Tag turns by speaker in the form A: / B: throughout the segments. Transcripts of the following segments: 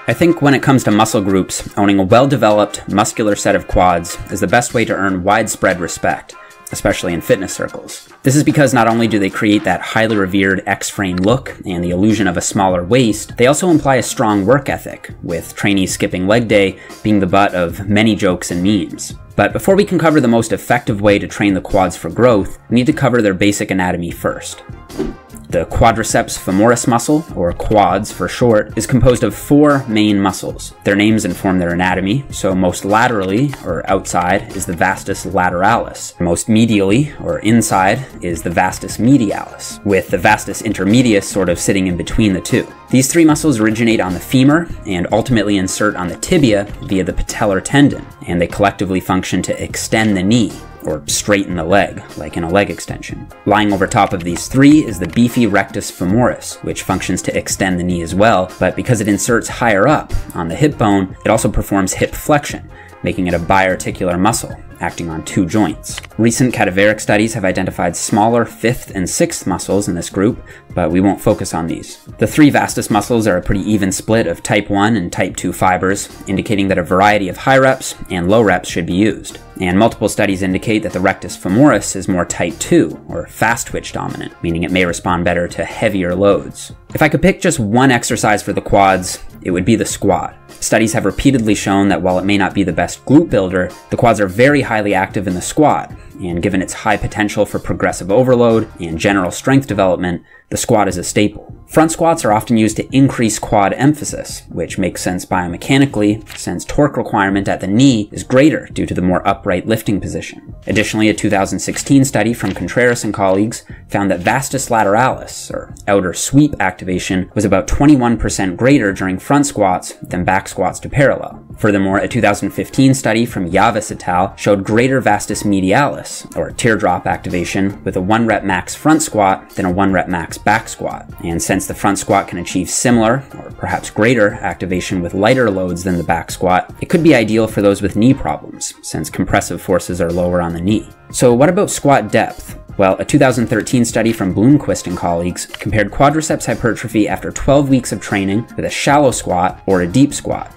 A: I think when it comes to muscle groups, owning a well-developed, muscular set of quads is the best way to earn widespread respect, especially in fitness circles. This is because not only do they create that highly revered X-frame look and the illusion of a smaller waist, they also imply a strong work ethic, with trainees skipping leg day being the butt of many jokes and memes. But before we can cover the most effective way to train the quads for growth, we need to cover their basic anatomy first. The quadriceps femoris muscle, or quads for short, is composed of 4 main muscles. Their names inform their anatomy, so most laterally, or outside, is the vastus lateralis. Most medially, or inside, is the vastus medialis, with the vastus intermedius sort of sitting in between the two. These 3 muscles originate on the femur and ultimately insert on the tibia via the patellar tendon, and they collectively function to extend the knee, or straighten the leg, like in a leg extension. Lying over top of these 3 is the beefy rectus femoris, which functions to extend the knee as well, but because it inserts higher up on the hip bone, it also performs hip flexion, making it a biarticular muscle, acting on 2 joints. Recent cadaveric studies have identified smaller 5th and 6th muscles in this group, but we won't focus on these. The 3 vastus muscles are a pretty even split of type 1 and type 2 fibers, indicating that a variety of high reps and low reps should be used. And multiple studies indicate that the rectus femoris is more type 2, or fast twitch dominant, meaning it may respond better to heavier loads. If I could pick just one exercise for the quads, it would be the squat. Studies have repeatedly shown that while it may not be the best glute builder, the quads are very highly active in the squat, and given its high potential for progressive overload and general strength development, the squat is a staple. Front squats are often used to increase quad emphasis, which makes sense biomechanically, since torque requirement at the knee is greater due to the more upright lifting position. Additionally, a 2016 study from Contreras and colleagues found that vastus lateralis, or outer sweep activation, was about 21% greater during front squats than back squats to parallel. Furthermore, a 2015 study from Yavis et al. Showed greater vastus medialis, or teardrop activation, with a 1 rep max front squat than a 1 rep max back squat. And since the front squat can achieve similar, or perhaps greater, activation with lighter loads than the back squat, it could be ideal for those with knee problems, since compressive forces are lower on the knee. So what about squat depth? Well, a 2013 study from Bloomquist and colleagues compared quadriceps hypertrophy after 12 weeks of training with a shallow squat or a deep squat.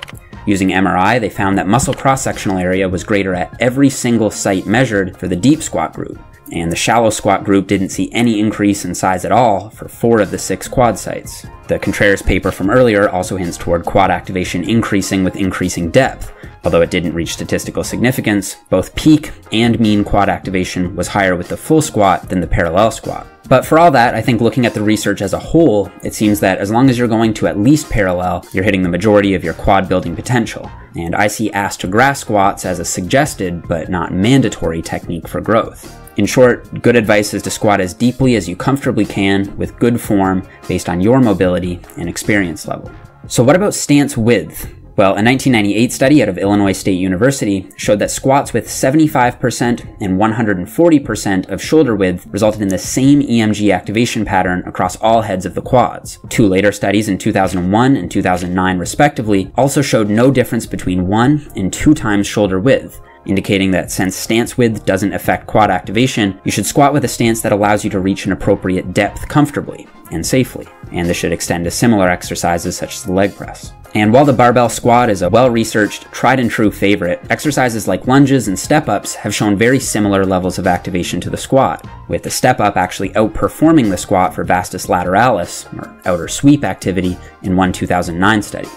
A: Using MRI, they found that muscle cross-sectional area was greater at every single site measured for the deep squat group, and the shallow squat group didn't see any increase in size at all for 4 of the 6 quad sites. The Contreras paper from earlier also hints toward quad activation increasing with increasing depth. Although it didn't reach statistical significance, both peak and mean quad activation was higher with the full squat than the parallel squat. But for all that, I think looking at the research as a whole, it seems that as long as you're going to at least parallel, you're hitting the majority of your quad building potential. And I see ass to grass squats as a suggested but not mandatory technique for growth. In short, good advice is to squat as deeply as you comfortably can with good form based on your mobility and experience level. So what about stance width? Well, a 1998 study out of Illinois State University showed that squats with 75% and 140% of shoulder width resulted in the same EMG activation pattern across all heads of the quads. 2 later studies in 2001 and 2009 respectively also showed no difference between 1 and 2 times shoulder width, indicating that since stance width doesn't affect quad activation, you should squat with a stance that allows you to reach an appropriate depth comfortably and safely. And this should extend to similar exercises such as the leg press. And while the barbell squat is a well-researched, tried-and-true favorite, exercises like lunges and step-ups have shown very similar levels of activation to the squat, with the step-up actually outperforming the squat for vastus lateralis, or outer sweep activity, in one 2009 study.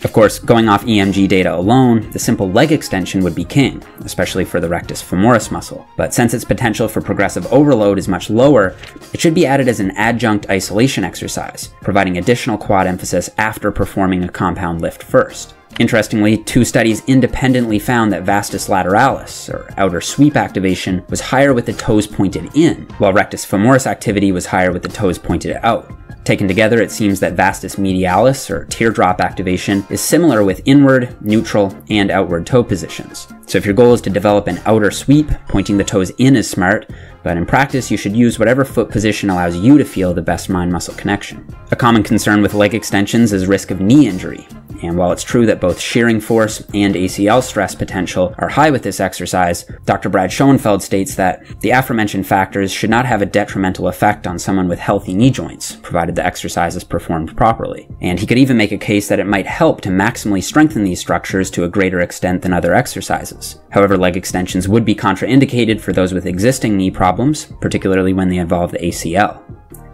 A: Of course, going off EMG data alone, the simple leg extension would be king, especially for the rectus femoris muscle. But since its potential for progressive overload is much lower, it should be added as an adjunct isolation exercise, providing additional quad emphasis after performing a compound lift first. Interestingly, 2 studies independently found that vastus lateralis, or outer sweep activation, was higher with the toes pointed in, while rectus femoris activity was higher with the toes pointed out. Taken together, it seems that vastus medialis, or teardrop activation, is similar with inward, neutral, and outward toe positions. So if your goal is to develop an outer sweep, pointing the toes in is smart, but in practice you should use whatever foot position allows you to feel the best mind-muscle connection. A common concern with leg extensions is risk of knee injury, And while it's true that both shearing force and ACL stress potential are high with this exercise, Dr. Brad Schoenfeld states that the aforementioned factors should not have a detrimental effect on someone with healthy knee joints, provided the exercise is performed properly. And he could even make a case that it might help to maximally strengthen these structures to a greater extent than other exercises. However, leg extensions would be contraindicated for those with existing knee problems, particularly when they involve the ACL.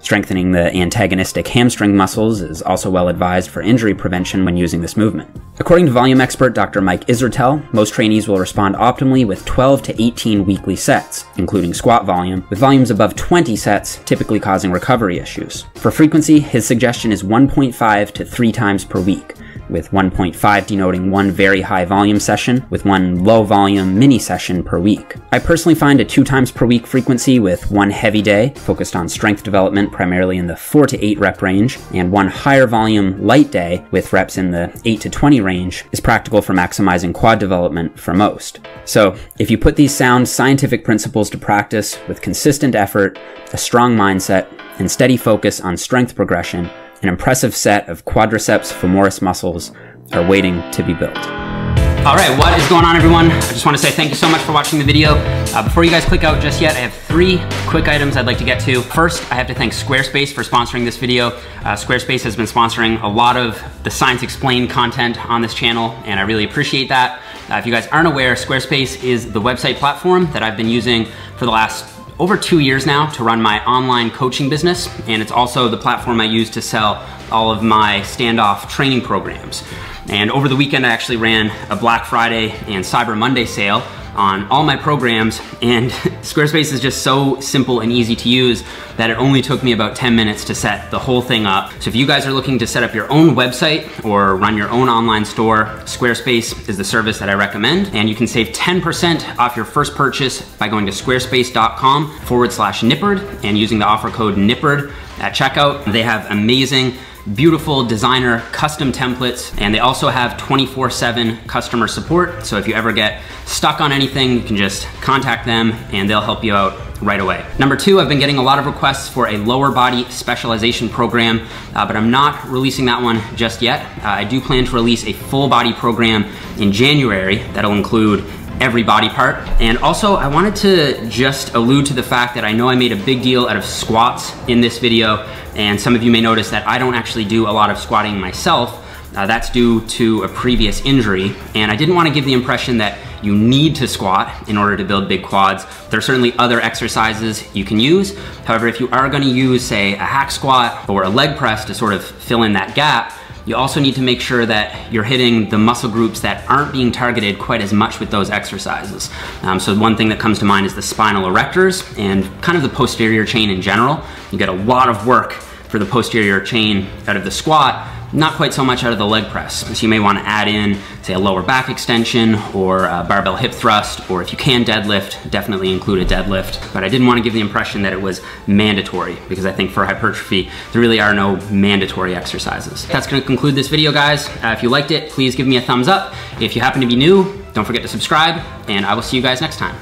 A: Strengthening the antagonistic hamstring muscles is also well advised for injury prevention when using this movement. According to volume expert Dr. Mike Isertel, most trainees will respond optimally with 12 to 18 weekly sets, including squat volume, with volumes above 20 sets typically causing recovery issues. For frequency, his suggestion is 1.5 to 3 times per week, with 1.5 denoting one very high volume session with one low volume mini session per week. I personally find a 2 times per week frequency with one heavy day focused on strength development primarily in the 4 to 8 rep range, and one higher volume light day with reps in the 8 to 20 range is practical for maximizing quad development for most. So if you put these sound scientific principles to practice with consistent effort, a strong mindset, and steady focus on strength progression, an impressive set of quadriceps femoris muscles are waiting to be built. All right, what is going on, everyone? I just want to say thank you so much for watching the video. Before you guys click out just yet, I have 3 quick items I'd like to get to. First, I have to thank Squarespace for sponsoring this video. Squarespace has been sponsoring a lot of the Science Explained content on this channel, and I really appreciate that. If you guys aren't aware, Squarespace is the website platform that I've been using for the last over 2 years now to run my online coaching business, and it's also the platform I use to sell all of my standoff training programs. And over the weekend, I actually ran a Black Friday and Cyber Monday sale on all my programs, and Squarespace is just so simple and easy to use that it only took me about 10 minutes to set the whole thing up. So if you guys are looking to set up your own website or run your own online store, Squarespace is the service that I recommend, and you can save 10% off your first purchase by going to squarespace.com/Nippard and using the offer code Nippard at checkout. They have amazing, beautiful designer custom templates, and they also have 24/7 customer support. So if you ever get stuck on anything, you can just contact them and they'll help you out right away. Number 2, I've been getting a lot of requests for a lower body specialization program, but I'm not releasing that one just yet. I do plan to release a full body program in January that'll include every body part. And also, I wanted to just allude to the fact that I know I made a big deal out of squats in this video, and some of you may notice that I don't actually do a lot of squatting myself. That's due to a previous injury, and I didn't want to give the impression that you need to squat in order to build big quads. There are certainly other exercises you can use. However, if you are going to use, say, a hack squat or a leg press to sort of fill in that gap, you also need to make sure that you're hitting the muscle groups that aren't being targeted quite as much with those exercises. So one thing that comes to mind is the spinal erectors and kind of the posterior chain in general. You get a lot of work for the posterior chain out of the squat, not quite so much out of the leg press. So you may want to add in, say, a lower back extension or a barbell hip thrust, or if you can deadlift, definitely include a deadlift. But I didn't want to give the impression that it was mandatory, because I think for hypertrophy, there really are no mandatory exercises. That's going to conclude this video, guys. If you liked it, please give me a thumbs up. If you happen to be new, don't forget to subscribe, and I will see you guys next time.